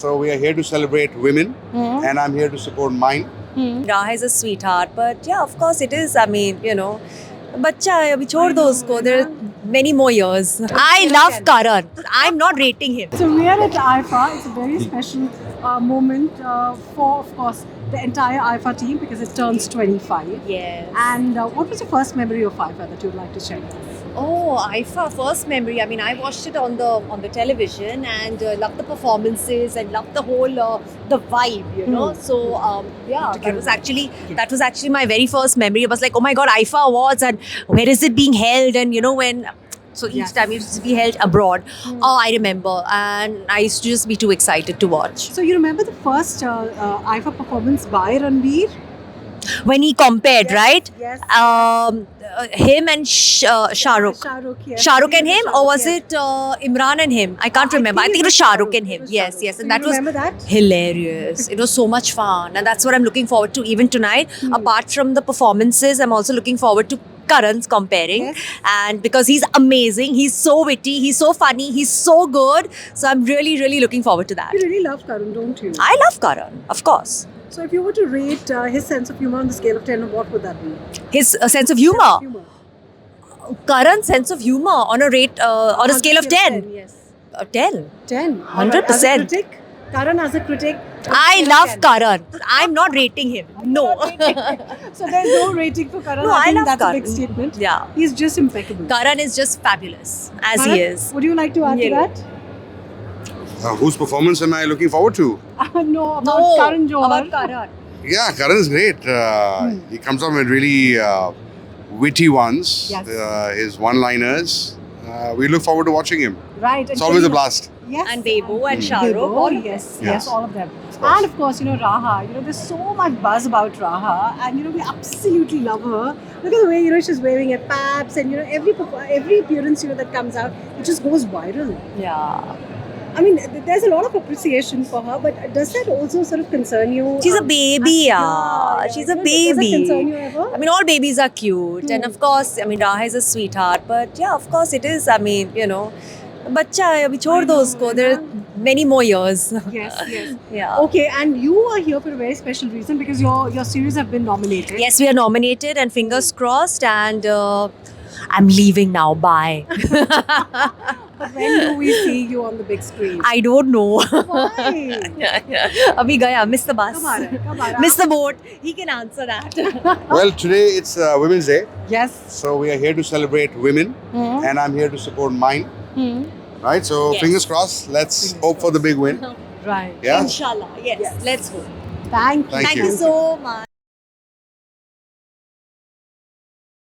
So we are here to celebrate women, and I'm here to support mine. Raha is a sweetheart, but yeah, of course it is. I mean, बच्चा है अभी छोड़ दो उसको. There are many more years. I love Karan. I'm not rating him. So we are at IFA. It's a very special moment for, of course, the entire IFA team because it turns 25. Yes. And what was your first memory of IFA that you'd like to share with us? Oh, IFA first memory. I mean, I watched it on the television and loved the performances and loved the whole the vibe, you know. So yeah, that was actually my very first memory. It was like, oh my God, IFA Awards, and where is it being held? And you know when. So each time it used to be held abroad. Oh, I remember, and I used to just be too excited to watch. So you remember the first IFA performance by Ranveer? When he compared, right? Yes. Him and Shah Rukh. Yes. Shah Rukh and him, or was yes. it Imran and him? I can't remember. I think it was Shah Rukh and him. Yes, yes. So And you that was remember that? hilarious. It was so much fun. And that's what I'm looking forward to even tonight. Apart from the performances, I'm also looking forward to Karan's comparing. Yes. And because he's amazing, he's so witty, he's so funny, he's so good. So I'm really, really looking forward to that. You really love Karan, don't you? I love Karan, of course. So if you were to rate his sense of humor on the scale of 10, what would that be? His sense of humor. Humor. Karan's sense of humor on a rate on a scale of 10. Yes. 10. 10. 100%. As a critic, Karan as a critic. I love Karan. I'm not rating him. No. So there's no rating for Karan. No, I I think love that's Karan. a big statement. Yeah. He's just impeccable. Karan is just fabulous, as Bharat, he is. Would you like to add to Yeah. that? Whose performance am I looking forward to? No, about Karan Johar. About Karan. Yeah, Karan is great. He comes up with really witty ones. Yes. His one-liners. We look forward to watching him. Right. It's always a blast. Yes. And Bebo and Shah Rukh. Bebo, all of yes, them. yes, all of them. And of course, Raha. There's so much buzz about Raha, and we absolutely love her. Look at the way she's waving at Paps, and every appearance that comes out, it just goes viral. Yeah. I mean, there's a lot of appreciation for her, but does that also sort of concern you? She's a baby, yeah. She's a baby. Does that concern you ever? I mean, all babies are cute. And of course, I mean, Raha is a sweetheart. But yeah, of course it is. I mean, बच्चा है अभी छोड़ दो उसको. There are many more years. Yes, yes. Yeah. Okay, and you are here for a very special reason because your series have been nominated. Yes, we are nominated and fingers crossed. And I'm leaving now. Bye. But when do we see you on the big screen? I don't know. Why? Abhi gaya, miss the bus. Come on. Miss the boat. He can answer that. Well, today it's Women's Day, Yes. so we are here to celebrate women, and I'm here to support mine. Right? So Yes. fingers crossed. Let's hope for the big win. Right. Yeah. Inshallah. Yes. Yes. Let's go. Thank you. Thank Thank you. you so much.